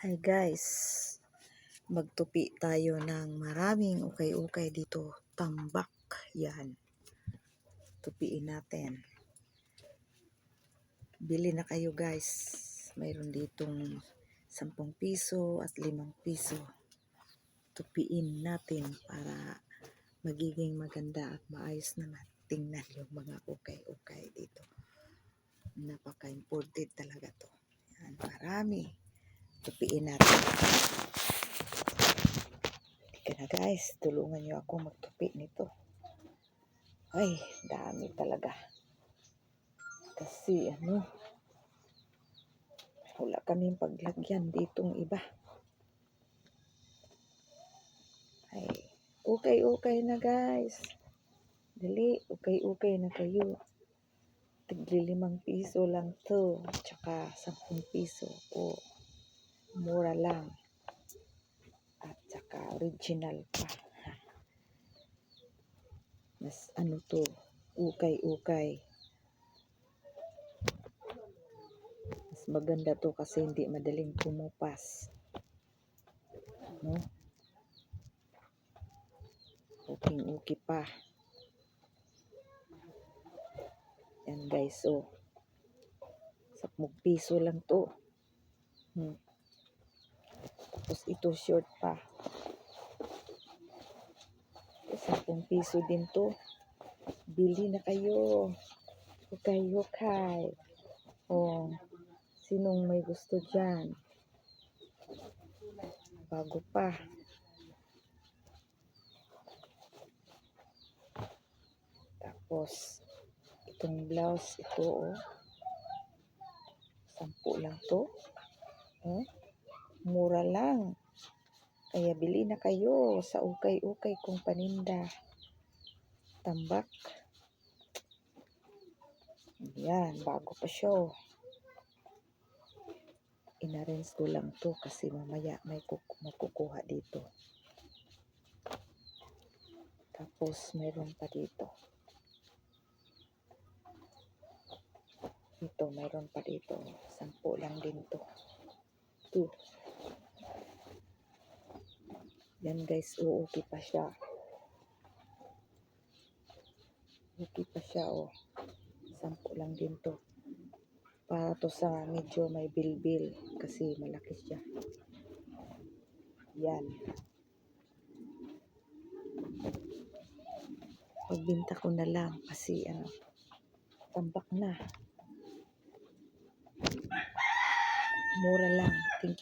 Hi guys, magtupi tayo ng maraming ukay-ukay dito, tambak, yan, tupiin natin. Bili na kayo guys, mayroon ditong 10 piso at 5 piso. Tupiin natin para magiging maganda at maayos naman tingnan yung mga ukay-ukay dito. Napaka-imported talaga to. Yan, marami. Tupiin natin. Tika na guys, tulungan nyo ako magtupi nito. Ay, dami talaga. Kasi wala kaming paglagyan ditong iba. Ay, ukay-ukay na guys. Dali, ukay-ukay na kayo. Tigli 5 piso lang to. Tsaka 10 piso. O, mura lang. At tsaka original pa. Mas to, ukay-ukay. Mas maganda to kasi hindi madaling tumupas. No? Uking-uki pa. Yan guys, 10 piso lang to. Tapos ito short pa. 10 piso din to. Bili na kayo. Ukay-ukay. O, sinong may gusto dyan? Bago pa. Tapos, itong blouse, ito 10 lang to. Mura lang. Kaya bili na kayo sa ukay-ukay kong paninda. Tambak. Yan, bago pa siya. Inarrange ko lang to kasi mamaya may makukuha dito. Tapos mayroon pa dito. Ito, mayroon pa dito. 10 lang din to. Yan guys, uuki pa siya. Uuki pa siya 10 lang din to. Para to sa medyo may bilbil kasi malaki siya. Yan. Pagbinta ko na lang kasi tambak na. Mura lang. Thank you.